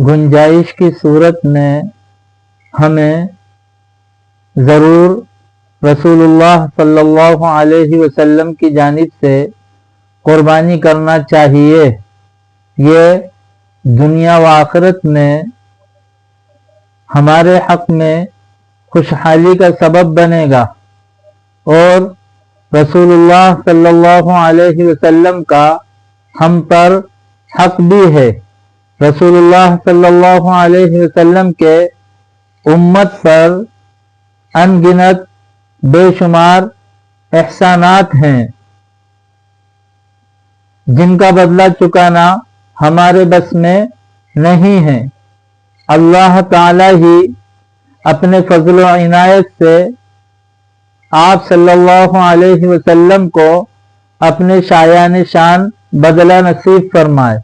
گنجائش کی صورت میں ہمیں ضرور رسول اللہ صلی اللہ علیہ وسلم کی جانب سے قربانی کرنا چاہیے۔ یہ دنیا و آخرت میں ہمارے حق میں خوشحالی کا سبب بنے گا، اور رسول اللہ صلی اللہ علیہ وسلم کا ہم پر حق بھی ہے۔ رسول اللہ صلی اللہ علیہ وسلم کے امت پر ان گنت بے شمار احسانات ہیں جن کا بدلہ چکانا ہمارے بس میں نہیں ہے۔ اللہ تعالی ہی اپنے فضل و عنایت سے آپ صلی اللہ علیہ وسلم کو اپنے شایان شان بدلہ نصیب فرمائے۔